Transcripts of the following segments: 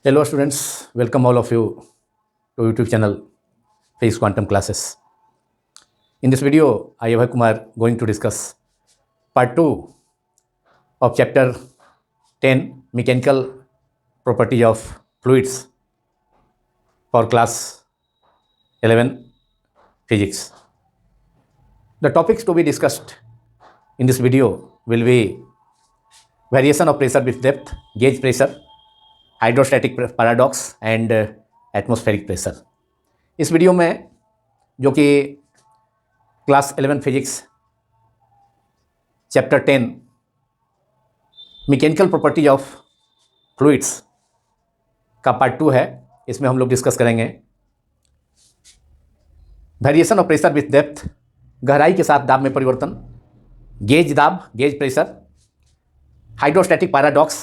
Hello students, welcome all of you to YouTube channel Physics Quantum Classes. In this video, I Abhay Kumar going to discuss part 2 of chapter 10 Mechanical Properties of Fluids for class 11 Physics. The topics to be discussed in this video will be variation of pressure with depth, gauge pressure, hydrostatic paradox and atmospheric pressure. इस video में जो कि class 11 physics chapter 10 mechanical properties of fluids का part 2 है, इसमें हम लोग discuss करेंगे variation of pressure with depth, गहराई के साथ दाब में परिवर्तन, गेज दाब, गेज प्रेशर, हाइड्रोस्टैटिक पैराडॉक्स,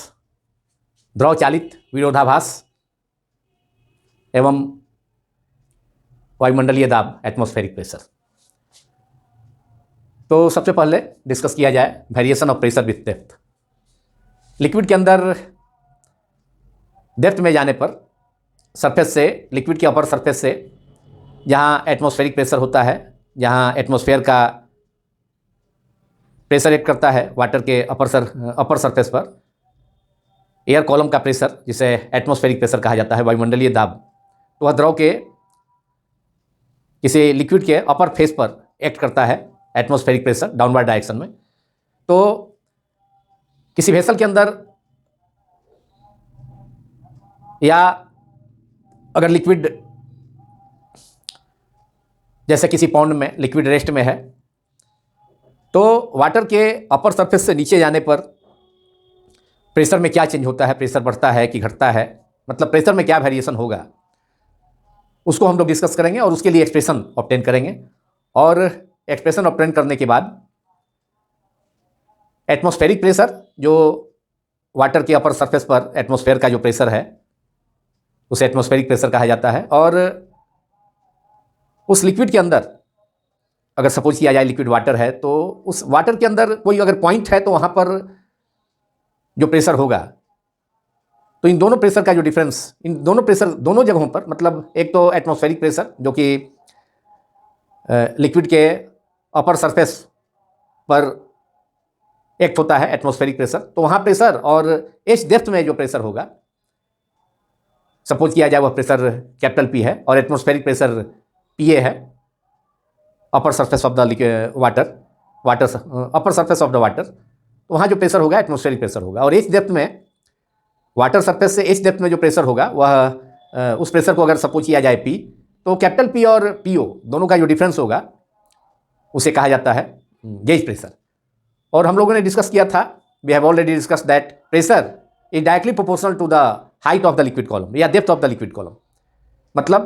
द्रव चालित विरोधाभास एवं वायुमंडलीय दाब, एटमॉस्फेरिक प्रेशर। तो सबसे पहले डिस्कस किया जाए variation of pressure with depth. Liquid के अंदर डेप्थ में जाने पर सरफेस से, लिक्विड के अपर सरफेस से जहाँ एटमॉस्फेरिक प्रेशर होता है, जहाँ एटमॉस्फेयर का प्रेशर एक्ट करता है वाटर के अपर सरफेस पर, एयर कॉलम का प्रेशर जिसे एटमॉस्फेरिक प्रेशर कहा जाता है, वायुमंडलीय दाब, तो वह द्रव के किसी लिक्विड के अपर फेस पर एक्ट करता है एटमॉस्फेरिक प्रेशर डाउनवर्ड डायरेक्शन में। तो किसी वेसल के अंदर या अगर लिक्विड जैसे किसी पॉन्ड में लिक्विड रेस्ट में है, तो वाटर के अपर सरफेस से नीचे जाने पर प्रेशर में क्या चेंज होता है, प्रेशर बढ़ता है कि घटता है, मतलब प्रेशर में क्या वेरिएशन होगा, उसको हम लोग डिस्कस करेंगे और उसके लिए एक्सप्रेशन ऑब्टेन करेंगे। और एक्सप्रेशन ऑब्टेन करने के बाद एटमॉस्फेरिक प्रेशर, जो वाटर के अपर सरफेस पर एटमॉस्फेयर का जो प्रेशर है उसे एटमॉस्फेरिक प्रेशर कहा जाता है। और उस लिक्विड के अंदर अगर सपोज किया जाए लिक्विड वाटर है, तो उस वाटर के अंदर कोई अगर पॉइंट है तो वहाँ पर जो प्रेशर होगा, तो इन दोनों प्रेशर का जो डिफरेंस, इन दोनों प्रेशर दोनों जगहों पर, मतलब एक तो एटमॉस्फेरिक प्रेशर जो कि लिक्विड के अपर सरफेस पर एक्ट होता है एटमॉस्फेरिक प्रेशर, तो वहाँ प्रेशर और एच डेप्थ में जो प्रेशर होगा, सपोज किया जाए वह प्रेशर कैपिटल पी है और एटमॉस्फेरिक प्रेशर पीए है, अपर surface of the water upper surface of the water, तो वहाँ जो प्रेशर होगा एटमॉस्फेरिक प्रेशर होगा। और एच डेप्थ में, वाटर सरफेस से एच डेप्थ में जो प्रेशर होगा वह उस प्रेशर को अगर सपोज किया जाए पी, तो कैपिटल पी और पीओ दोनों का जो डिफरेंस होगा उसे कहा जाता है गेज प्रेशर। और हम लोगों ने डिस्कस किया था, we have already discuss that pressure is directly proportional to the height of the liquid column या depth of the liquid column. मतलब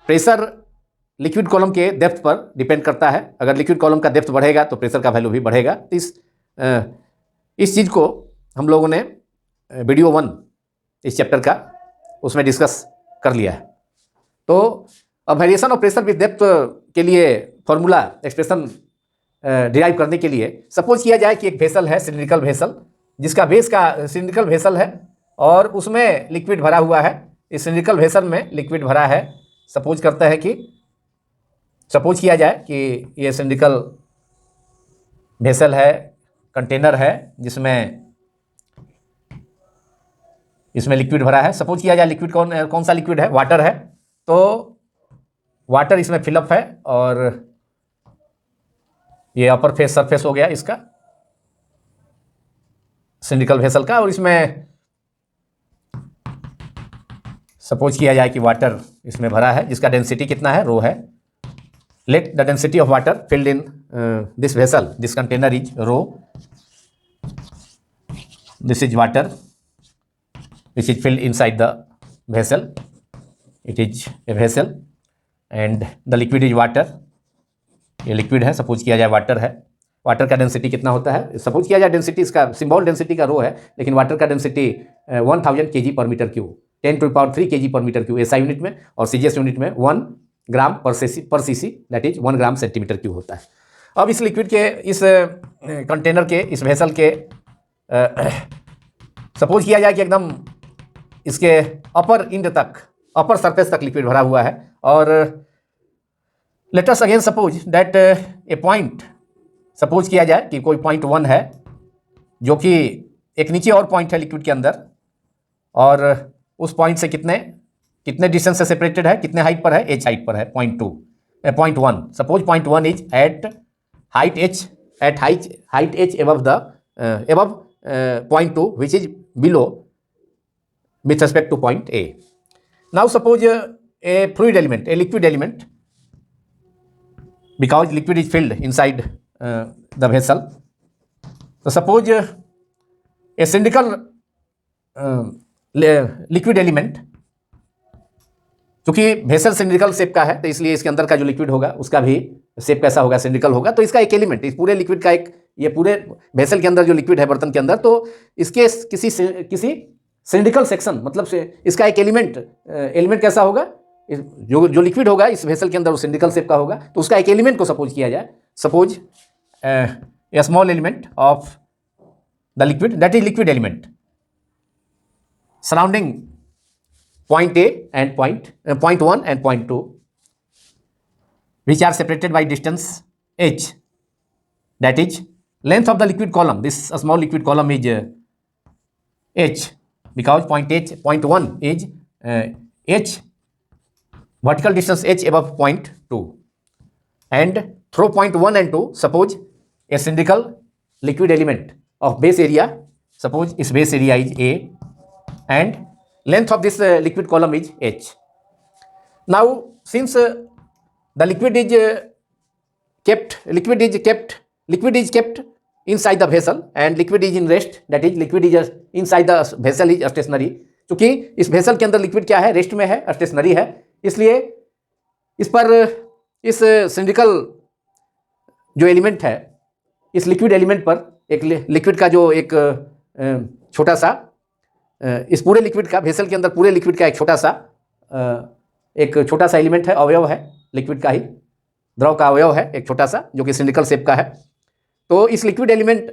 प्रेशर लिक्विड कॉलम के डेप्थ पर डिपेंड करता है। अगर लिक्विड कॉलम का डेप्थ बढ़ेगा तो प्रेशर का वैल्यू भी बढ़ेगा। इस चीज़ को हम लोगों ने वीडियो 1 इस चैप्टर का उसमें डिस्कस कर लिया है। तो अब variation of pressure with depth के लिए फॉर्मूला, एक्सप्रेशन डिराइव करने के लिए सपोज किया जाए कि एक वेसल है, सिलिंड्रिकल वेसल, जिसका बेस का सिलिंड्रिकल वेसल है और उसमें लिक्विड भरा हुआ है। इस सिलिंड्रिकल वेसल में लिक्विड भरा है। सपोज किया जाए कि ये सिलिंड्रिकल वेसल है, कंटेनर है, जिसमें इसमें लिक्विड भरा है। सपोज किया जाए लिक्विड कौन सा लिक्विड है, वाटर है। तो वाटर इसमें फिलअप है और ये अपर फेस सरफेस हो गया इसका सिलिंड्रिकल वेसल का। और इसमें सपोज किया जाए कि वाटर इसमें भरा है, जिसका डेंसिटी कितना है, रो है। Let the density of water filled in this vessel, this container is rho, this is water which is filled inside the vessel. It is a vessel and the liquid is water. ये liquid है, suppose किया जाए water है। Water का density कितना होता है, suppose किया जाए डेंसिटी, इसका सिंबल डेंसिटी का रो है, लेकिन वाटर का डेंसिटी 1000 kg पर मीटर क्यूब, 10⁻³ kg पर मीटर क्यूब एसआई यूनिट में, और सीजीएस यूनिट में 1 ग्राम पर CC, that is 1 gram centimetre cube होता है। अब इस लिक्विड के, इस कंटेनर के, इस वेसल के सपोज किया जाए कि एकदम इसके अपर इंड तक, अपर सरफेस तक लिक्विड भरा हुआ है। और let us again suppose that A point, suppose किया जाए कि कोई पॉइंट 1 है जो कि एक नीचे और पॉइंट है लिक्विड के अंदर, और उस पॉइंट से कितने डिस्टेंस से सेपरेटेड है, कितने हाइट पर है, h हाइट पर है, point 1। Suppose point 1 is at height h, at height h above point 2 which is below with respect to point A. Now suppose a fluid element, a liquid element, because liquid is filled inside the vessel. So suppose a cylindrical liquid element, क्योंकि vessel cylindrical shape का है तो इसलिए इसके अंदर का जो liquid होगा उसका भी शेप कैसा होगा, सिलिंड्रिकल होगा। तो इसका एक एलिमेंट, इस पूरे लिक्विड का एक, ये पूरे वेसल के अंदर जो लिक्विड है बर्तन के अंदर, तो इसके किसी सिलिंड्रिकल सेक्शन, मतलब से इसका एक एलिमेंट कैसा होगा, जो लिक्विड होगा इस वेसल के अंदर वो सिलिंड्रिकल शेप का होगा। तो उसका एक एलिमेंट को सपोज किया जाए, suppose A small element of the liquid, that is liquid element surrounding point A and point 1 and point 2, which are separated by distance h, that is length of the liquid column. This small liquid column is h, because point 1 is h, vertical distance h above point 2, and through point 1 and 2 suppose a cylindrical liquid element of base area, suppose its base area is A and length of this liquid column is h. Now since the liquid is kept inside the vessel and liquid is in rest, that is liquid is inside the vessel is stationary, क्योंकि इस vessel के अंदर liquid क्या है, rest में है, stationery है, इसलिए इस पर इस सिलिंड्रिकल जो एलिमेंट है, इस लिक्विड एलिमेंट पर एक लिक्विड का जो एक छोटा सा, इस पूरे लिक्विड का, वेसल के अंदर पूरे लिक्विड का एक छोटा सा एलिमेंट है, अवयव है, लिक्विड का ही, द्रव का अवयव है एक छोटा सा, जो कि सिलिंड्रिकल शेप का है। तो इस लिक्विड एलिमेंट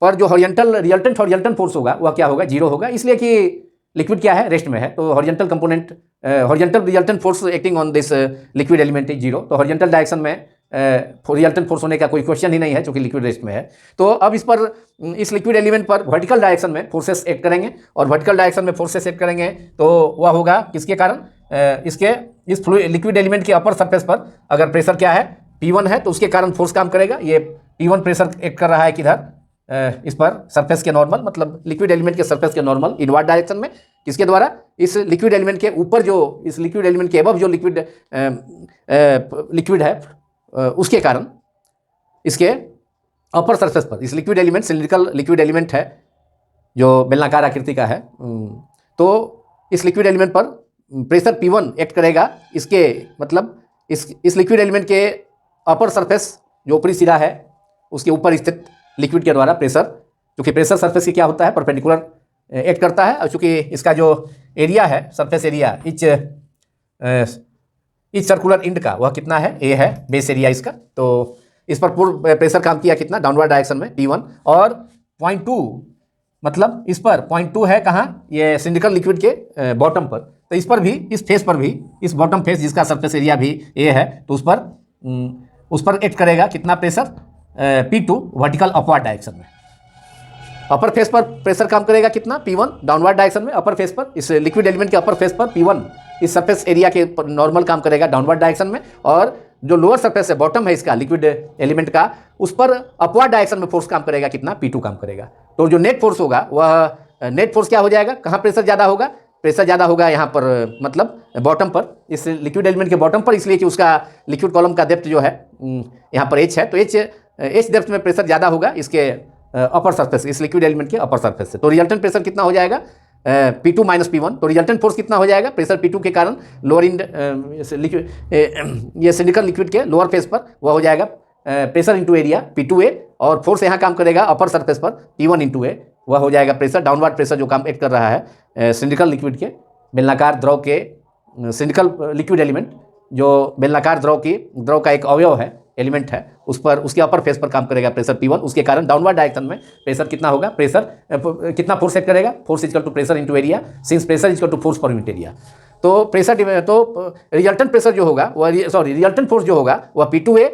पर जो रिजल्टेंट हॉरिजॉन्टल फोर्स होगा वह क्या होगा, 0 होगा, इसलिए कि लिक्विड क्या है, रेस्ट में है। तो horizontal component, horizontal resultant force acting on this liquid element is 0। तो हॉरिजॉन्टल डायरेक्शन में रिजल्टेंट फोर्स होने का कोई क्वेश्चन ही नहीं है, क्योंकि लिक्विड रेस्ट में है। तो अब इस लिक्विड एलिमेंट पर वर्टिकल डायरेक्शन में फोर्सेस एक्ट करेंगे, और वर्टिकल डायरेक्शन में फोर्सेस एक्ट करेंगे तो वह होगा किसके कारण, इस लिक्विड एलिमेंट के अपर सरफेस पर अगर प्रेशर क्या है, P1 है, तो उसके कारण फोर्स काम करेगा। ये P1 प्रेशर एक्ट कर रहा है किधर, इस पर सरफेस के नॉर्मल, मतलब लिक्विड एलिमेंट के सरफेस के नॉर्मल इनवर्ड डायरेक्शन में, किसके द्वारा, इस लिक्विड एलिमेंट के ऊपर जो, इस लिक्विड एलिमेंट के अबव जो लिक्विड है उसके कारण इसके अपर सरफेस पर, इस liquid element cylindrical liquid element है जो बेलनाकार आकृति का है, तो इस लिक्विड एलिमेंट पर प्रेशर P1 एक्ट करेगा, इसके मतलब इस लिक्विड एलिमेंट के अपर सरफेस जो ऊपरी सिरा है उसके ऊपर स्थित लिक्विड के द्वारा प्रेशर, क्योंकि प्रेशर सरफेस की क्या होता है, परपेंडिकुलर एक्ट करता है, और चूँकि इसका जो एरिया है, surface area each circular end का, वह कितना है, A है बेस एरिया इसका। तो इस पर पूर्ण प्रेशर काम किया कितना, डाउनवर्ड डायरेक्शन में P1, और पॉइंट 2 मतलब इस पर पॉइंट 2 है कहाँ, ये सिलिंड्रिकल लिक्विड के बॉटम पर, तो इस पर भी, इस फेस पर भी, इस बॉटम फेस जिसका सरफेस एरिया भी A है, तो उस पर एक्ट करेगा कितना pressure, P2 vertical upward direction में। अपर फेस पर प्रेशर काम करेगा कितना, P1 डाउनवर्ड डायरेक्शन में, अपर फेस पर, इस लिक्विड एलिमेंट के अपर फेस पर P1 इस सरफेस एरिया के नॉर्मल काम करेगा डाउनवर्ड डायरेक्शन में, और जो लोअर सरफेस है, बॉटम है इसका लिक्विड एलिमेंट का, उस पर अपवर्ड डायरेक्शन में फोर्स काम करेगा कितना, P2 काम करेगा। तो जो नेट फोर्स होगा वह नेट फोर्स क्या हो जाएगा, कहाँ प्रेशर ज़्यादा होगा, प्रेशर ज़्यादा होगा यहाँ पर, मतलब बॉटम पर, इस लिक्विड एलिमेंट के बॉटम पर, इसलिए कि उसका लिक्विड कॉलम का डेप्थ जो है यहाँ पर h है, तो h डेप्थ में प्रेशर ज़्यादा होगा इसके अपर सरफेस, इस लिक्विड एलिमेंट के अपर सरफेस से। तो रिजल्टेंट प्रेशर कितना हो जाएगा, P2 माइनस P1। तो रिजल्टेंट फोर्स कितना हो जाएगा, प्रेशर P2 के कारण लोअर इंड ये सिलिंड्रिकल लिक्विड के लोअर फेस पर वह हो जाएगा प्रेशर इंटू एरिया P2A, और फोर्स यहाँ काम करेगा अपर सरफेस पर P1 इंटू A, वह हो जाएगा प्रेशर, डाउनवर्ड प्रेशर जो काम एक्ट कर रहा है सिलिंड्रिकल लिक्विड के, बेलनाकार द्रव के, सिलिंड्रिकल लिक्विड एलिमेंट जो बेलनाकार द्रव का एक अवयव है, एलिमेंट है उस पर, उसके अपर फेस पर काम करेगा प्रेशर P1, उसके कारण डाउनवर्ड डायरेक्शन में प्रेशर कितना होगा, प्रेशर कितना फोर्स एक्ट करेगा, force equal to pressure into area, since pressure equal to force per unit area. तो प्रेशर, तो रिजल्टेंट प्रेशर जो होगा वह, रिजल्टेंट फोर्स जो होगा वह P2A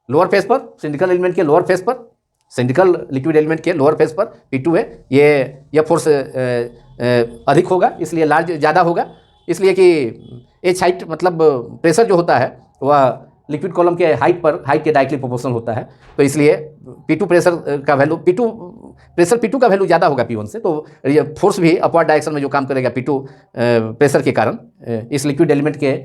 लोअर फेस पर, सिलिंड्रिकल एलिमेंट के लोअर फेस पर, सिलिंड्रिकल लिक्विड एलिमेंट के लोअर फेस पर P2A, ये फोर्स अधिक होगा, इसलिए लार्ज ज़्यादा होगा, इसलिए कि एच हाइट मतलब प्रेशर जो होता है वह लिक्विड कॉलम के हाइट के डायरेक्टली प्रोपोर्शनल होता है। तो इसलिए P2 प्रेशर का वैल्यू, प्रेशर P2 का वैल्यू ज़्यादा होगा P1 से, तो ये फोर्स भी अपवर्ड डायरेक्शन में जो काम करेगा P2 प्रेशर के कारण इस लिक्विड एलिमेंट के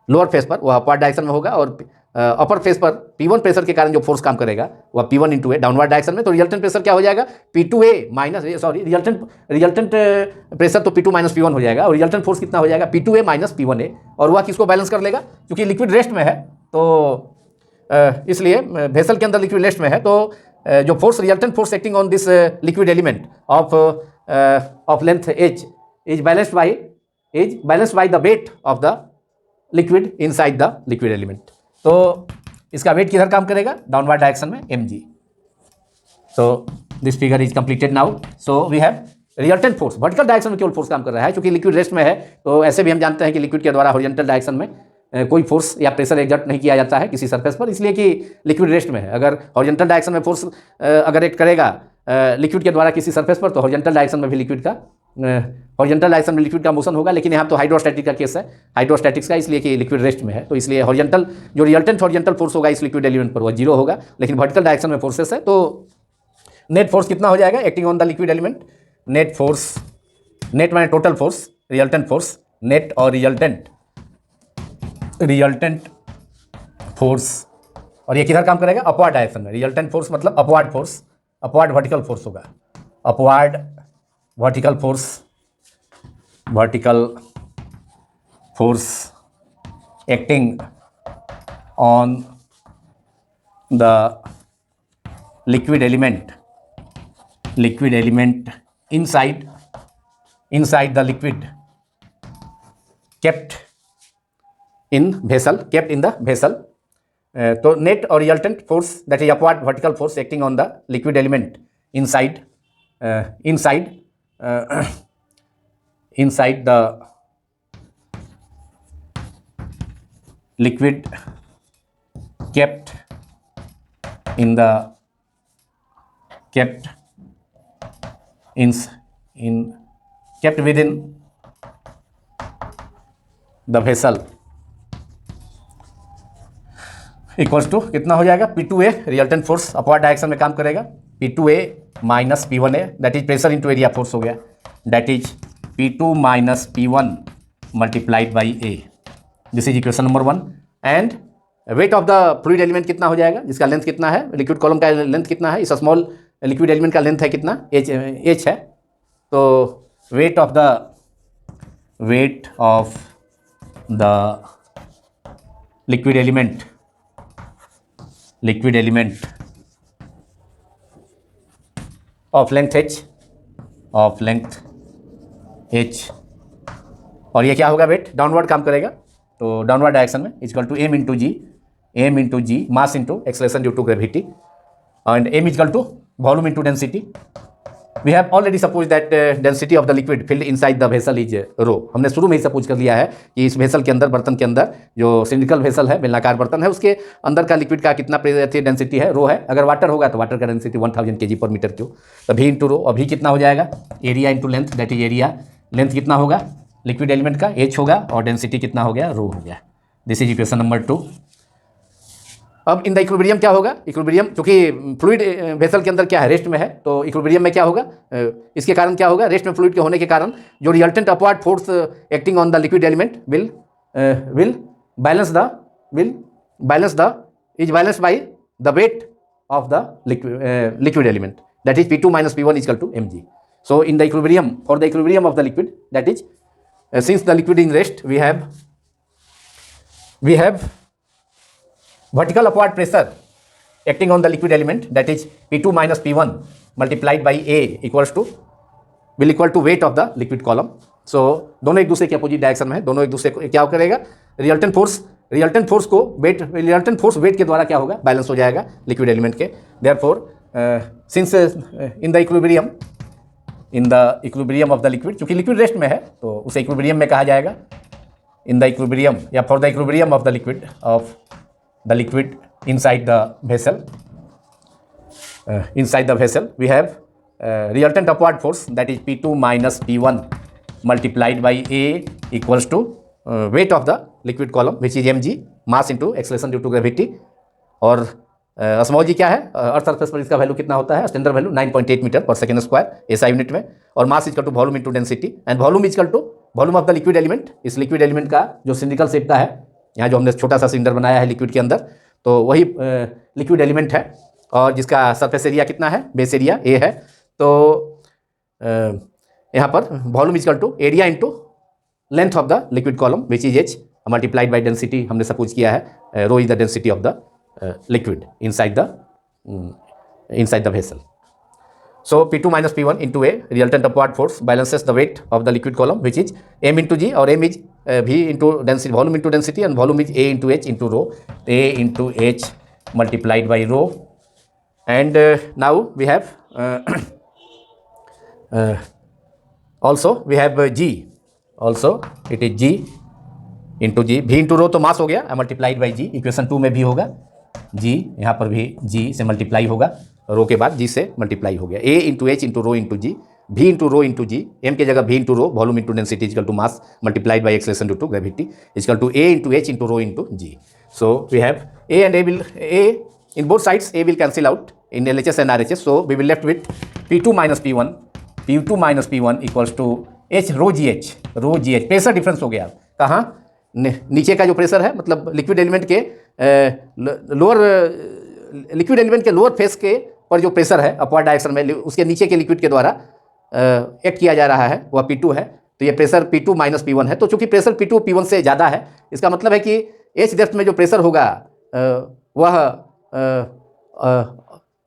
लोअर फेस पर वह अपवर्ड डायरेक्शन में होगा, और अपर फेस पर P1 प्रेशर के कारण जो फोर्स काम करेगा वह P1 इंटू ए डाउनवर्ड डायरेक्शन में। तो रिजल्टेंट प्रेशर क्या हो जाएगा, P2A माइनस, रिजल्टेंट प्रेशर तो P2 माइनस P1 हो जाएगा, और रिजल्टेंट फोर्स कितना हो जाएगा, P2A माइनस P1A, और वह किसको बैलेंस कर लेगा, क्योंकि लिक्विड रेस्ट में है, तो इसलिए वेसल के अंदर लिक्विड रेस्ट में है, तो जो force, resultant force acting on this liquid element of length h is balanced by the weight of the liquid inside the liquid element. तो इसका वेट किधर काम करेगा, डाउनवर्ड डायरेक्शन में mg। So this figure is completed now. So we have resultant force, vertical direction में केवल force काम कर रहा है, क्योंकि लिक्विड रेस्ट में है, तो ऐसे भी हम जानते हैं कि लिक्विड के द्वारा हॉरिजॉन्टल डायरेक्शन में कोई फोर्स या प्रेशर एक्सर्ट नहीं किया जाता है किसी सरफेस पर, इसलिए कि लिक्विड रेस्ट में है। अगर हॉरिजॉन्टल डायरेक्शन में फोर्स अगर एक्ट करेगा लिक्विड के द्वारा किसी सरफेस पर, तो हॉरिजॉन्टल डायरेक्शन में भी लिक्विड का, हॉरिजॉन्टल डायरेक्शन में लिक्विड का मोशन होगा, लेकिन यहाँ तो हाइड्रोस्टैटिक का केस है, हाइड्रोस्टैटिक्स का, इसलिए कि लिक्विड रेस्ट में है, तो इसलिए हॉरिजॉन्टल जो रिजल्टेंट हॉरिजॉन्टल फोर्स होगा इस लिक्विड एलिमेंट पर वह 0 होगा, लेकिन वर्टिकल डायरेक्शन में फोर्सेस है, तो नेट फोर्स कितना हो जाएगा acting on the liquid element, net force, net माने total force, resultant force, net और रिजल्टेंट फोर्स, और ये किधर काम करेगा, अपवर्ड डायरेक्शन में। रिजल्टेंट फोर्स मतलब upward force, upward vertical force होगा, upward vertical force acting on the liquid element inside the liquid kept in the vessel। तो नेट और resultant force that is upward vertical force acting on the liquid element inside the liquid kept within the vessel equals to कितना हो जाएगा, P2A resultant force upward direction में काम करेगा, P2A minus P1A that is pressure into area force हो गया, that is P2 minus P1 multiplied by A। This is equation number 1। And wait of the fluid element कितना हो जाएगा, जिसका length कितना है, लिक्विड कॉलम का लेंथ कितना है, इस स्मॉल लिक्विड एलिमेंट का लेंथ है कितना, h है, तो wait of the liquid element of length h, और ये क्या होगा, वेट डाउनवर्ड काम करेगा, तो डाउनवर्ड डायरेक्शन में equal to m into g mass into acceleration due to gravity, and m equal to volume into density. We have already suppose that density of the liquid filled inside the vessel is rho. हमने शुरू में ही suppose कर लिया है कि इस vessel के अंदर, बर्तन के अंदर, जो सिलिंड्रिकल वेसल है, बेलनाकार बर्तन है, उसके अंदर का लिक्विड का कितना डेंसिटी है, रो है। अगर वाटर होगा तो वाटर का डेंसिटी 1000 kg/m3, तो v इंटू रो, अभी कितना हो जाएगा, area into length, that is area, length कितना होगा लिक्विड एलिमेंट का, h होगा, और डेंसिटी कितना हो गया, रो हो गया। This is equation number 2। अब इन द इक्विलिब्रियम क्या होगा, इक्विलिब्रियम चूंकि फ्लूइड वेसल के अंदर क्या है, रेस्ट में है, तो इक्विलिब्रियम में क्या होगा, इसके कारण क्या होगा, रेस्ट में फ्लूइड के होने के कारण जो resultant upward force acting on the liquid element will balance by the weight of the liquid element, that is P2 minus P1 equal to mg। So in the equilibrium, for the equilibrium of the liquid, that is since the liquid in rest, we have vertical upward pressure acting on the liquid element, that is P2 minus P1 multiplied by A will equal to weight of the liquid column। So दोनों एक दूसरे के opposite direction में है, दोनों एक दूसरे को क्या करेगा, रिजल्टेंट फोर्स रिजल्टेंट फोर्स को रिजल्टेंट फोर्स वेट के द्वारा क्या होगा, बैलेंस हो जाएगा लिक्विड एलिमेंट के। Therefore since in the equilibrium of the liquid, चूंकि लिक्विड रेस्ट में है तो उसे इक्विलिब्रियम में कहा जाएगा, इन द इक्विलिब्रियम या for the equilibrium of the liquid inside the vessel we have resultant upward force, that is P2 minus P1 multiplied by A equals to weight of the liquid column which is mg, mass into acceleration due to gravity। और osmos g क्या है, earth surface पर इसका value कितना होता है, standard value 9.8 metre पर second square SI unit में, और mass equal to volume into density, and volume equal to volume of the liquid element. इस लिक्विड एलिमेंट का जो सिलिंड्रिकल शेप का है, यहाँ जो हमने छोटा सा सिलेंडर बनाया है लिक्विड के अंदर, तो वही लिक्विड एलिमेंट है, और जिसका सरफेस एरिया कितना है, बेस एरिया ए है। तो यहाँ पर volume equal to area into length of the liquid column which is H multiplied by density, हमने सपोज किया है rho is the density of the liquid inside the vessel. So P2 minus P1 into A resultant upward force balances the weight of the liquid column which is m into g, or m is V into density, volume into density, and volume is A into H into rho, A into H multiplied by rho, and now we have also we have G, also it is G into G, V into rho तो मास हो गया multiplied by G, equation 2 में भी होगा G, यहाँ पर भी G से मल्टीप्लाई होगा, रो के बाद G से मल्टीप्लाई हो गया, A into H into rho into G, V into rho into G, M की जगह V into rho, volume into density is equal to mass multiplied by acceleration due to gravity is equal to A into H into rho into G। So we have A and A will A in both sides A will cancel out in LHS and RHS, so we will left with P2 minus P1 equals to H rho GH, pressure difference हो गया कहाँ, नीचे का जो pressure है, मतलब liquid element के lower face के पर जो प्रेशर है अपवर्ड डायरेक्शन में, उसके नीचे के लिक्विड के द्वारा एक्ट किया जा रहा है, वह P2 है। तो ये प्रेशर P2 माइनस P1 है। तो चूंकि प्रेशर P2 P1 से ज़्यादा है, इसका मतलब है कि H डेप्थ में जो प्रेशर होगा वह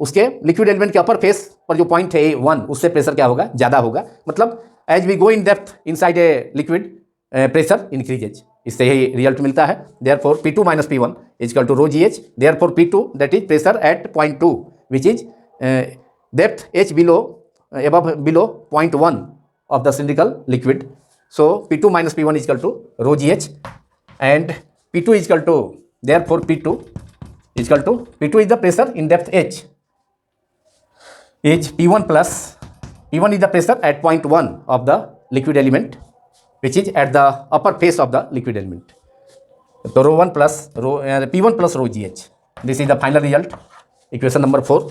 उसके लिक्विड एलिमेंट के अपर फेस पर जो पॉइंट है A1, उससे प्रेशर क्या होगा, ज़्यादा होगा। मतलब as we go in depth inside a liquid pressure increases, इससे यही रिजल्ट मिलता है। Therefore P2 minus P1 is equal to rho GH, therefore P2 that is pressure at point 2 which is depth H below 0.1 of the cylindrical liquid. So P2 minus P1 is equal to rho GH, and P2 is equal to, therefore P2 is the pressure in depth H is P1 is the pressure at point 1 of the liquid element which is at the upper face of the liquid element. So rho 1 plus P1 plus rho GH. This is the final result. Equation number 4.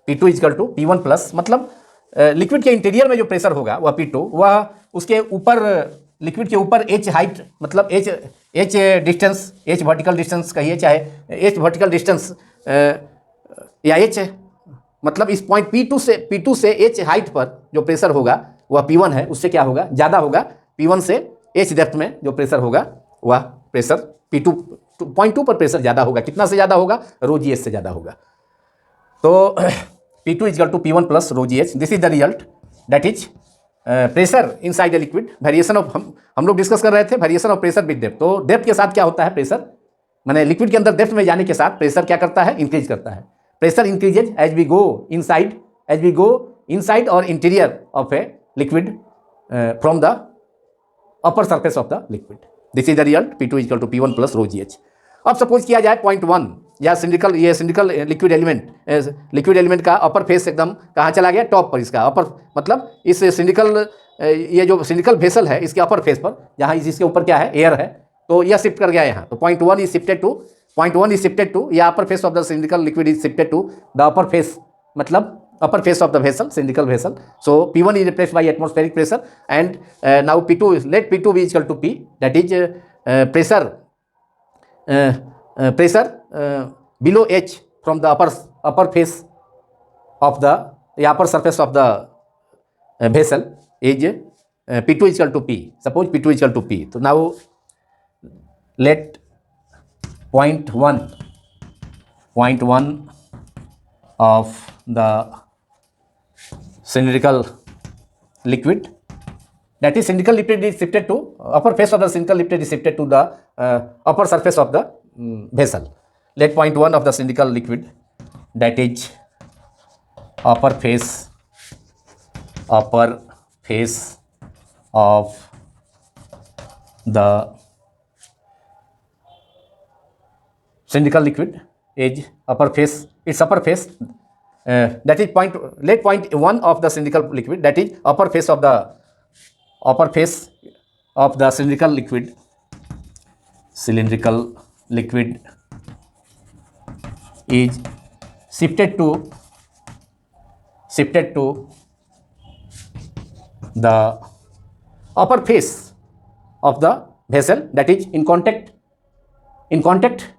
P2 is equal to P1 plus, मतलब liquid के interior में जो pressure होगा वह P2, वह उसके ऊपर liquid के ऊपर H हाइट, मतलब H distance, H vertical distance कहिए, चाहे H वर्टिकल डिस्टेंस या H, मतलब इस पॉइंट P2 से H हाइट पर जो प्रेशर होगा वह P1 है, उससे क्या होगा, ज़्यादा होगा। P1 से H डेप्थ में जो प्रेशर होगा वह प्रेशर P2 पॉइंट 2 पर प्रेशर ज़्यादा होगा। कितना से ज़्यादा होगा, रो GH से ज़्यादा होगा। तो P2 is equal to P1 plus rho GH. This is the result, that is pressure inside a liquid. Variation of हम लोग डिस्कस कर रहे थे variation of pressure with depth. तो डेप्थ के साथ क्या होता है, प्रेशर माने लिक्विड के अंदर डेप्थ में जाने के साथ प्रेशर क्या करता है, इंक्रीज करता है। Pressure increases as we go inside और interior of a liquid from the upper surface of the liquid. This is the result, P2 is equal to P1 plus rho GH। अब suppose किया जाए point 1 या सिंड्रिकल liquid element का अपर face एकदम कहाँ चला गया, टॉप पर। इसका अपर मतलब इस ये जो सिंड्रिकल वेसल है इसके अपर फेस पर, जहाँ इसके ऊपर क्या है, एयर है, तो यह शिफ्ट कर गया यहाँ। तो पॉइंट 1 इज शिफ्टेड टू या upper face of the cylindrical liquid is shifted to the upper face, मतलब upper face of the vessel, cylindrical vessel. So P1 is replaced by atmospheric pressure, and now let P2 be equal to P, that is pressure below H from the upper face of the upper surface of the vessel is P2 is equal to P. Suppose P2 is equal to P. So now let point 1 of the cylindrical liquid, that is cylindrical liquid is shifted to upper face of the cylindrical liquid is shifted to the upper surface of the vessel. Let point 1 of the cylindrical liquid, that is upper face of the cylindrical liquid is its upper face, that is let point 1 of the cylindrical liquid, that is upper face of the cylindrical liquid is shifted to the upper face of the vessel, that is in contact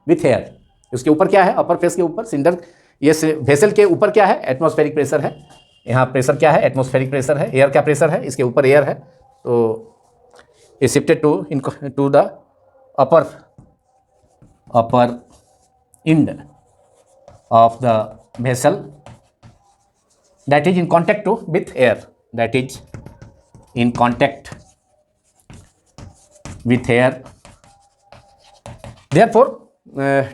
with air. उसके ऊपर क्या है, अपर face के ऊपर cylinder, ये vessel के ऊपर क्या है, एटमॉस्फेरिक प्रेशर है. यहाँ प्रेशर क्या है, एटमॉस्फेरिक प्रेशर है, एयर का प्रेशर है, इसके ऊपर एयर है. तो ये shifted to the upper end of the vessel, that is in contact with air, that is in contact with air. Therefore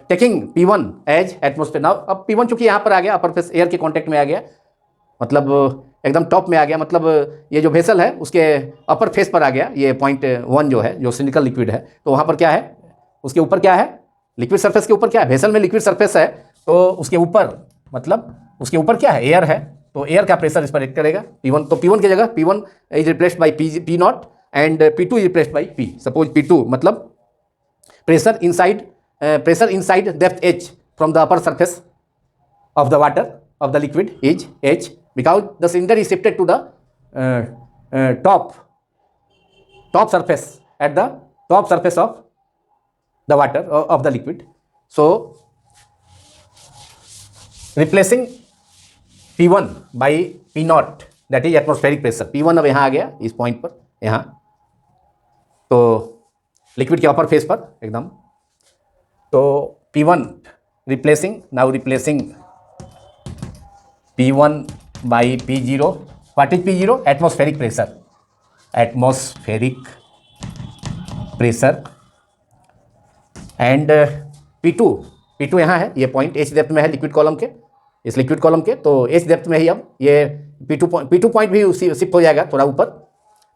taking P1 as atmosphere. Now अब P1 चूंकि यहाँ पर आ गया, अपर फेस एयर के कांटेक्ट में आ गया, मतलब एकदम टॉप में आ गया, मतलब ये जो वेसल है उसके अपर फेस पर आ गया, ये पॉइंट 1 जो है, जो सिलिकॉन लिक्विड है, तो वहाँ पर क्या है, उसके ऊपर क्या है, लिक्विड सरफेस के ऊपर क्या है, वेसल में लिक्विड सरफेस है, तो उसके ऊपर मतलब उसके ऊपर क्या है, एयर है, तो एयर का प्रेशर इस पर एक्ट करेगा P1. तो P1 की जगह P1 is replaced by P not and P2 is replaced by P. Suppose P2 मतलब pressure inside depth h from the upper surface of the water of the liquid is h, because the cylinder is shifted to the top surface, at the top surface of the water of the liquid. So replacing P1 by P naught, that is atmospheric pressure. P1 अब यहाँ आ गया इस point पर, यहाँ तो liquid के अपर face पर एकदम, तो P1 replacing P1 by P0. What is P0? Atmospheric pressure. And P2 यहाँ है, ये पॉइंट H डेप्थ में है लिक्विड कॉलम के, इस लिक्विड कॉलम के, तो H डेप्थ में ही अब ये P2 पॉइंट भी उसी शिफ्ट हो जाएगा थोड़ा ऊपर,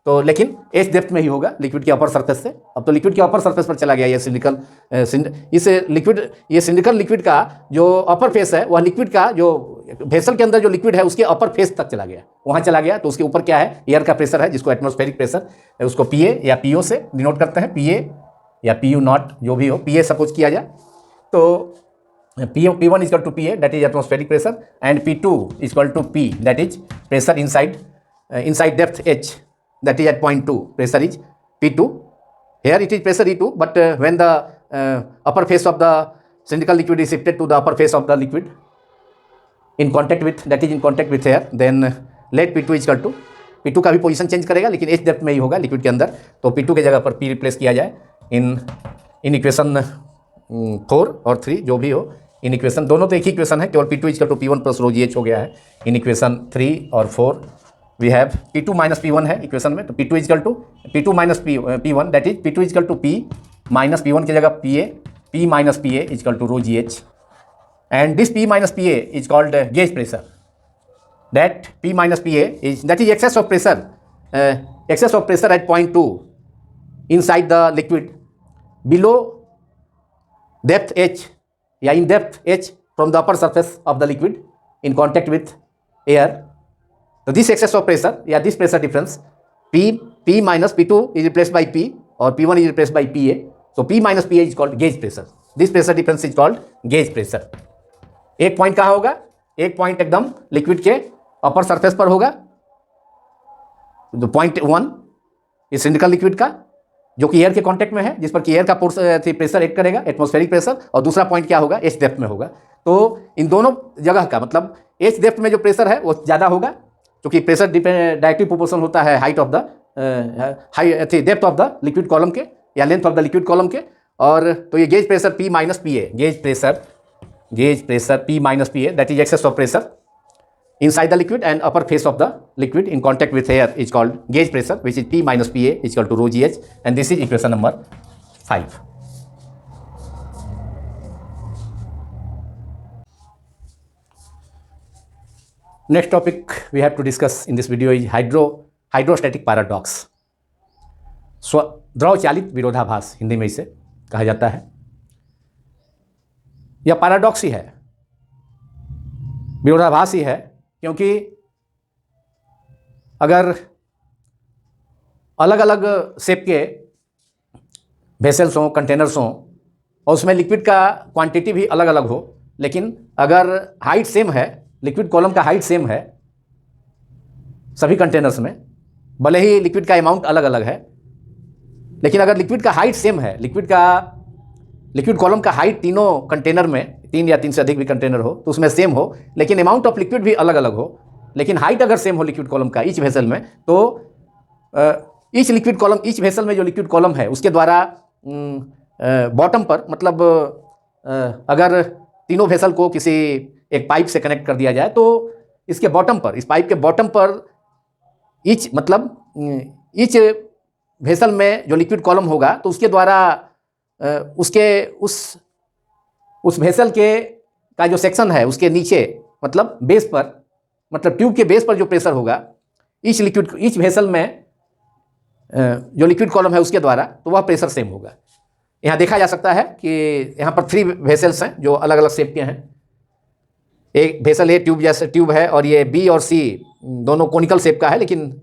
तो लेकिन H डेप्थ में ही होगा लिक्विड के अपर सरफेस से. अब तो लिक्विड के अपर सरफेस पर चला गया ये सिलिकॉन लिक्विड का जो अपर फेस है, वह लिक्विड का जो वेसल के अंदर जो लिक्विड है उसके अपर फेस तक चला गया, वहाँ चला गया, तो उसके ऊपर क्या है, एयर का प्रेशर है, जिसको एटमॉस्फेरिक प्रेशर, उसको PA या PO से डिनोट करते हैं, PA या PU नॉट जो भी हो, PA सपोज किया जाए, तो P1 equal to PA, that is atmospheric pressure, and P2 equal to P, that is pressure inside depth H, that is at point 2, pressure is P2. Here it is pressure E2, but when the upper face of the cylindrical liquid is shifted to the upper face of the liquid in contact with air, then let P2 is equal to, P2 का भी position change करेगा, लेकिन H depth में ही होगा liquid के अंदर, तो P2 के जगह पर P रिप्लेस किया जाए इन इक्वेशन 4 और 3 जो भी हो, इन इक्वेशन दोनों तो एक ही इक्वेशन है, केवल P2 is equal to P1 plus rho GH हो गया है. इन इक्वेशन 3 और 4 we have P2 minus P1 है इक्वेशन में, तो P2 is equal to P2 minus P1, that is P2 is equal to P minus P1 की जगह P minus PA is equal to rho GH, and this P minus PA is called gauge pressure. That P minus PA is that is excess of pressure at point 2 inside the liquid below depth H या in depth H from the upper surface of the liquid in contact with air. तो this access of pressure या this pressure difference P minus P2 is replaced by P और P1 is replaced by PA, so P minus PA is called gauge pressure. This pressure difference is called gauge pressure. एक point कहाँ होगा, एक point एकदम liquid के upper surface पर होगा, जो पॉइंट 1 इस सिलिकॉन लिक्विड का, जो कि एयर के कांटेक्ट में है, जिस पर कि एयर का प्रेशर एक्ट करेगा, एटमॉस्फेरिक प्रेशर, और दूसरा पॉइंट क्या होगा, H डेप्थ में होगा. तो इन दोनों जगह का मतलब H डेप्थ में जो प्रेशर है वो ज़्यादा होगा, क्योंकि प्रेशर डायरेक्टली प्रोपोर्शनल होता है height of the depth of the liquid column के या length of the liquid column के. और तो ये gauge pressure P minus PA, gauge pressure P minus PA, that is excess of pressure inside the liquid and upper face of the liquid in contact with air is called gauge pressure, which is P minus PA is equal to rho GH, and this is equation number 5. Next topic we have to discuss in this video is hydrostatic paradox. द्रव चालित विरोधाभास हिंदी में इसे कहा जाता है। यह paradox ही है, विरोधाभास ही है, क्योंकि अगर अलग अलग शेप के वेसल्स हों, कंटेनर्स हों और उसमें लिक्विड का क्वांटिटी भी अलग अलग हो, लेकिन अगर हाइट सेम है, लिक्विड कॉलम का हाइट सेम है सभी कंटेनर्स में, भले ही लिक्विड का अमाउंट अलग अलग है, लेकिन अगर लिक्विड का हाइट सेम है, लिक्विड कॉलम का हाइट तीनों कंटेनर में, 3 या 3 से अधिक भी कंटेनर हो तो उसमें सेम हो, लेकिन अमाउंट ऑफ लिक्विड भी अलग अलग हो, लेकिन हाइट अगर सेम हो लिक्विड कॉलम का ईच वेसल में, तो ईच वेसल में जो लिक्विड कॉलम है उसके द्वारा बॉटम पर, मतलब अगर तीनों वेसल को किसी एक पाइप से कनेक्ट कर दिया जाए तो इसके बॉटम पर, इस पाइप के बॉटम पर ईच वेसल में जो लिक्विड कॉलम होगा तो उसके द्वारा उसके उस वेसल का जो सेक्शन है उसके नीचे, मतलब बेस पर, मतलब ट्यूब के बेस पर जो प्रेशर होगा ईच वेसल में जो लिक्विड कॉलम है उसके द्वारा, तो वह प्रेशर सेम होगा। यहाँ देखा जा सकता है कि यहाँ पर 3 वेसल्स हैं जो अलग अलग शेप के हैं। एक वेसल ए ट्यूब है और ये बी और सी दोनों कोनिकल शेप का है, लेकिन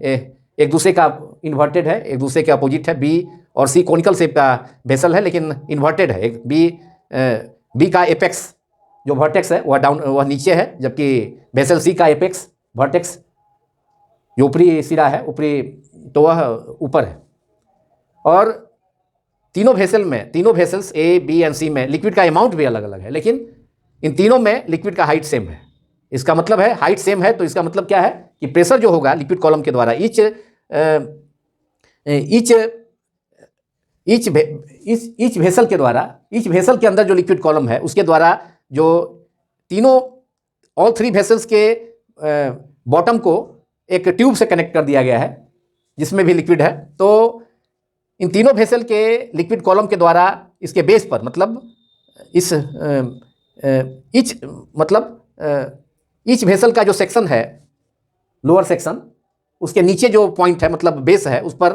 एक दूसरे का इन्वर्टेड है, एक दूसरे के अपोजिट है। बी और सी कोनिकल शेप का वेसल है लेकिन इन्वर्टेड है। एक बी का एपेक्स जो वर्टेक्स है वह नीचे है, जबकि वेसल सी का एपेक्स वर्टेक्स जो ऊपरी सिरा है, ऊपरी, तो वह ऊपर है। और तीनों वेसल्स ए, बी एंड सी में लिक्विड का अमाउंट भी अलग अलग है, लेकिन इन तीनों में लिक्विड का हाइट सेम है। इसका मतलब है हाइट सेम है, तो इसका मतलब क्या है कि प्रेशर जो होगा लिक्विड कॉलम के द्वारा ईच वेसल के द्वारा, ईच वेसल के अंदर जो लिक्विड कॉलम है उसके द्वारा जो ऑल 3 वेसल्स के बॉटम को एक ट्यूब से कनेक्ट कर दिया गया है जिसमें भी लिक्विड है, तो इन तीनों वेसल के लिक्विड कॉलम के द्वारा इसके बेस पर, मतलब ईच वेसल का जो सेक्शन है, लोअर सेक्शन, उसके नीचे जो पॉइंट है, मतलब बेस है, उस पर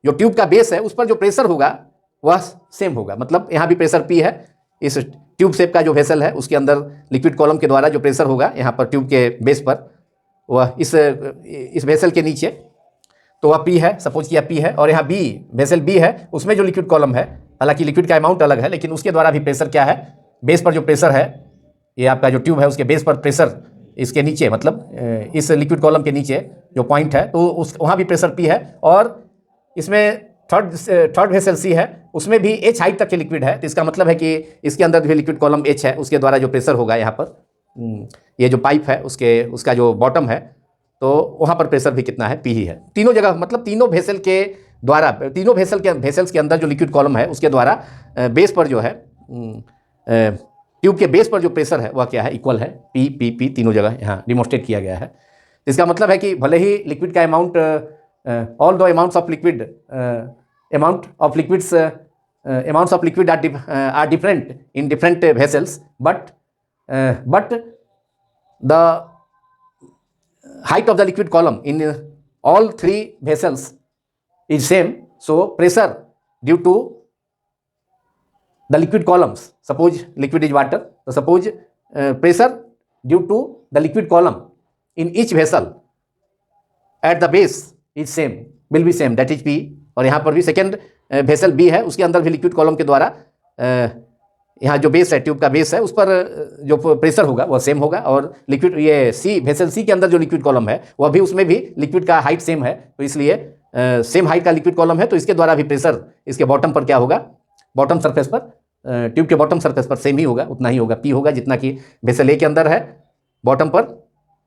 जो ट्यूब का बेस है उस पर जो प्रेशर होगा वह सेम होगा। मतलब यहाँ भी प्रेशर पी है, इस ट्यूब शेप का जो वेसल है उसके अंदर लिक्विड कॉलम के द्वारा जो प्रेशर होगा यहाँ पर ट्यूब के बेस पर, वह इस वेसल के नीचे, तो वह पी है, सपोज किया पी है। और यहाँ बी, वेसल बी है, उसमें जो लिक्विड कॉलम है, हालांकि लिक्विड का अमाउंट अलग है, लेकिन उसके द्वारा भी प्रेशर क्या है, बेस पर जो प्रेशर है, ये आपका जो ट्यूब है उसके बेस पर प्रेशर, इसके नीचे, मतलब इस लिक्विड कॉलम के नीचे जो पॉइंट है, तो वहाँ भी प्रेशर पी है। और इसमें थर्ड वेसल सी है, उसमें भी एच हाइट तक के लिक्विड है, तो इसका मतलब है कि इसके अंदर भी लिक्विड कॉलम एच है, उसके द्वारा जो प्रेशर होगा यहाँ पर, ये जो पाइप है उसका जो बॉटम है, तो वहाँ पर प्रेशर भी कितना है, पी ही है। तीनों जगह, मतलब तीनों वेसल के द्वारा, तीनों वेसल्स के अंदर जो लिक्विड कॉलम है उसके द्वारा बेस पर जो है, ट्यूब के बेस पर जो प्रेशर है वह क्या है, इक्वल है, पी पी पी, तीनों जगह यहाँ डिमोन्स्ट्रेट किया गया है। इसका मतलब है कि भले ही लिक्विड का amount, all the amounts of liquid are different in different vessels, but the height of the liquid column in all 3 vessels is same. So pressure due to the liquid columns, suppose liquid is water, so suppose pressure due to the liquid column in each vessel at the base is same, will be same, that is P। और यहाँ पर भी second vessel B है, उसके अंदर भी liquid column के द्वारा यहाँ जो बेस है, ट्यूब का बेस है, उस पर जो प्रेशर होगा वह सेम होगा। और लिक्विड, ये सी, वेसल सी के अंदर जो लिक्विड कॉलम है वह भी, उसमें भी लिक्विड का हाइट सेम है, तो इसलिए सेम हाइट का लिक्विड कॉलम है, तो इसके द्वारा भी प्रेशर इसके बॉटम पर क्या होगा, बॉटम सरफेस पर, ट्यूब के बॉटम सरफेस पर सेम ही होगा, उतना ही होगा, पी होगा, जितना कि वेसल ए के अंदर है बॉटम पर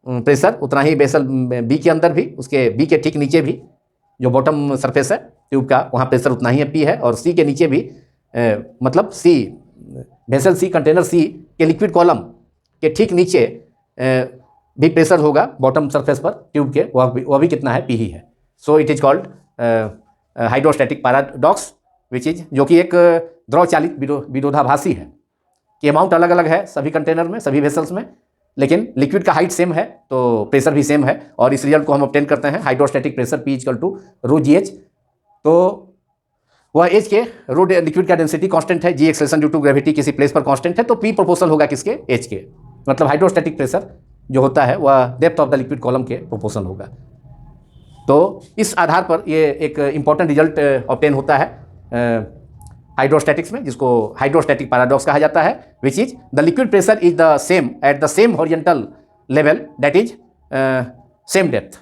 प्रेशर, उतना ही वेसल बी के अंदर भी, उसके बी के ठीक नीचे भी जो बॉटम सरफेस है ट्यूब का, वहाँ प्रेशर उतना ही पी है। और सी के नीचे भी, मतलब सी, वेसल सी, कंटेनर सी के लिक्विड कॉलम के ठीक नीचे भी प्रेशर होगा बॉटम सरफेस पर ट्यूब के, वह भी कितना है, पी ही है। So it is called hydrostatic paradox, which is, जो कि एक द्रव चालित विरोधाभासी है कि अमाउंट अलग अलग है सभी कंटेनर में, सभी वेसल्स में, लेकिन लिक्विड का हाइट सेम है तो प्रेशर भी सेम है, और इस रिजल्ट को हम ऑब्टेन करते हैं hydrostatic pressure P equal to rho G H. तो वह एच के रो लिक्विड का डेंसिटी कांस्टेंट है, G acceleration due to gravity किसी प्लेस पर कांस्टेंट है, तो P प्रोपोर्शनल होगा किसके, एच के। मतलब हाइड्रोस्टैटिक प्रेशर जो होता है वह depth of the liquid column के प्रोपोर्शनल होगा। तो इस आधार पर ये एक इंपॉर्टेंट रिजल्ट ऑब्टेन होता है हाइड्रोस्टैटिक्स में, जिसको हाइड्रोस्टैटिक पैराडॉक्स कहा जाता है, which is the liquid pressure is the same at the same horizontal level that is same depth,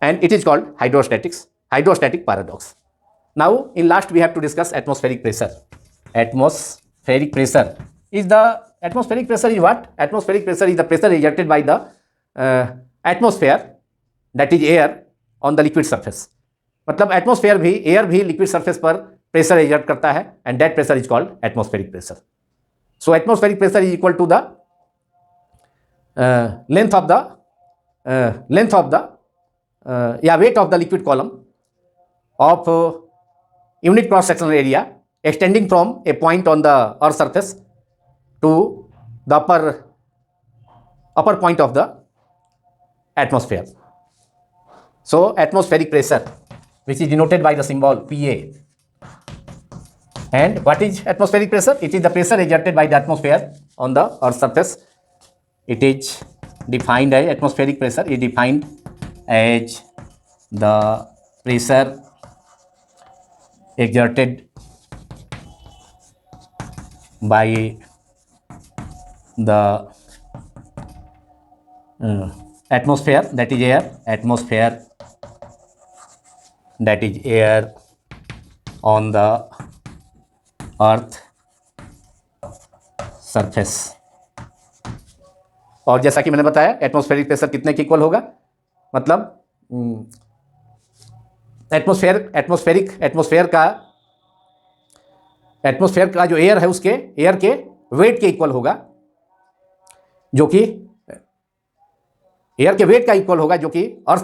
and it is called hydrostatic paradox. Now in last we have to discuss atmospheric pressure. Atmospheric pressure is what? Atmospheric pressure is the pressure exerted by the atmosphere, that is air, on the liquid surface. मतलब atmosphere भी, air भी liquid surface पर pressure exert करता है, and that pressure is called atmospheric pressure. So atmospheric pressure is equal to the length of the weight of the liquid column of unit cross sectional area extending from a point on the earth surface to the upper point of the atmosphere. So atmospheric pressure, which is denoted by the symbol Pa. And what is atmospheric pressure? It is the pressure exerted by the atmosphere on the earth surface. It is defined as atmospheric pressure is defined as the pressure exerted by the atmosphere, that is air on the earth surface. और जैसा कि मैंने बताया atmospheric pressure कितने के equal होगा, मतलब atmosphere का जो एयर है उसके एयर के वेट के इक्वल होगा, जो कि एयर के वेट का इक्वल होगा, जो कि अर्थ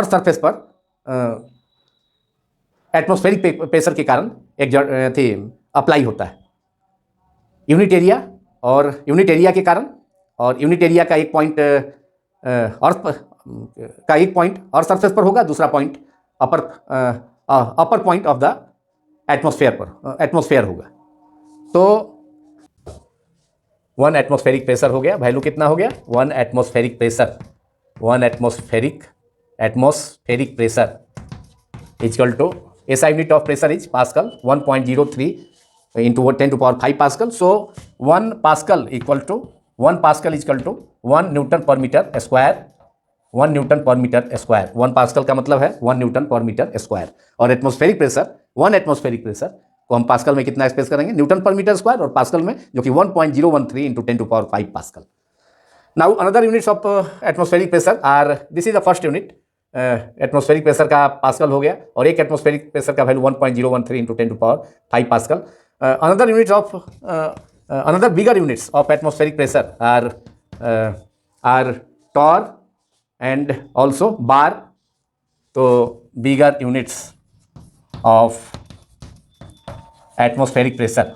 सरफेस पर एटमॉस्फेरिक प्रेशर के कारण अप्लाई होता है यूनिट एरिया के कारण, और यूनिट एरिया का एक पॉइंट अर्थ सरफेस पर होगा, दूसरा point upper point of the atmosphere होगा. तो 1 एटमॉस्फेरिक प्रेशर हो गया, वैल्यू कितना हो गया 1 atmospheric pressure. 1 atmospheric pressure equal to SI unit of pressure is pascal, 1.03 into 10 to power 5 Pascal. So 1 Pascal equal to 1 Newton per meter square. 1 Newton per meter square. 1 Pascal का मतलब है 1 Newton per meter square. और atmospheric pressure 1 atmospheric pressure को हम pascal में कितना express करेंगे, Newton per metre square, और पास्कल में जो कि 1.013 into 10 to power 5 Pascal. Now another units of atmospheric pressure are, this is the first unit. Atmospheric pressure का पास्कल हो गया, और एक एटमॉस्फेरिक प्रेशर का value 1.013 into 10 to power 5 Pascal. Another bigger units of atmospheric pressure are torr and also bar. So bigger units of atmospheric pressure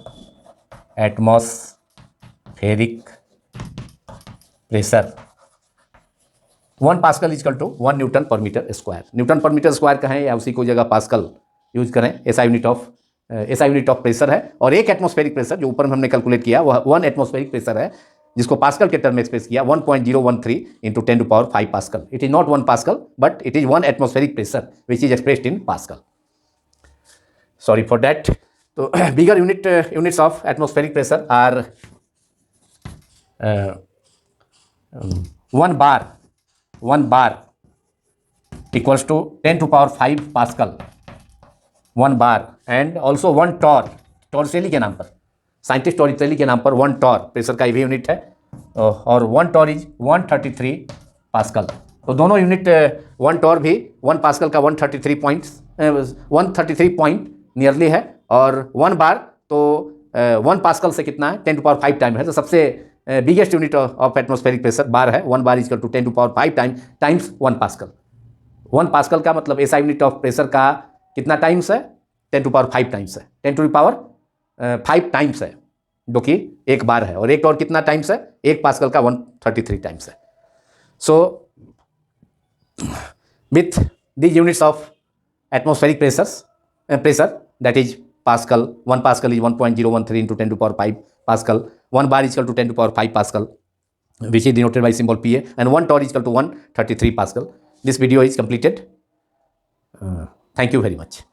1 Pascal equal to 1 Newton per meter square. Newton per metre square कहें या उसी को जगह pascal use करें, SI unit of pressure है. और एक atmospheric pressure जो ऊपर हमने कैलकुलेट किया वह 1 एटमॉस्फेरिक प्रेशर है, जिसको पास्कल के टर्म में एक्सप्रेस किया 1.013 into 10 to power 5 Pascal. It is not 1 Pascal but it is 1 atmospheric pressure which is expressed in Pascal. Sorry for that. तो bigger units of atmospheric pressure are 1 bar equals to 10 to power 5 Pascal. 1 bar and also 1 टॉर्सेली के नाम पर, scientist टॉर्सेली के नाम पर 1 Tor pressure का भी unit है, और 1 टॉर इज 133 पास्कल. तो दोनों यूनिट 1 टॉर भी 1 पास्कल का 133 पॉइंट नियरली है, और 1 बार तो 1 पास्कल से कितना है 10 to power 5 टाइम है. तो सबसे biggest unit of atmospheric pressure bar है. 1 bar equal to 10 to power 5 times 1 pascal. 1 pascal का मतलब SI यूनिट ऑफ प्रेशर का कितना टाइम्स है 10 to power 5 टाइम्स है, 10 to the power 5 टाइम्स है, जो कि एक बार है, और एक टॉर कितना टाइम्स है, 1 पास्कल का 133 टाइम्स है. So with these units of atmospheric pressure, that is Pascal. 1 Pascal is 1.013 into 10 to power 5 Pascal. 1 bar is equal to 10 to power 5 Pascal, which is denoted by symbol Pa, and 1 torr is equal to 133 Pascal. This video is completed. Thank you very much.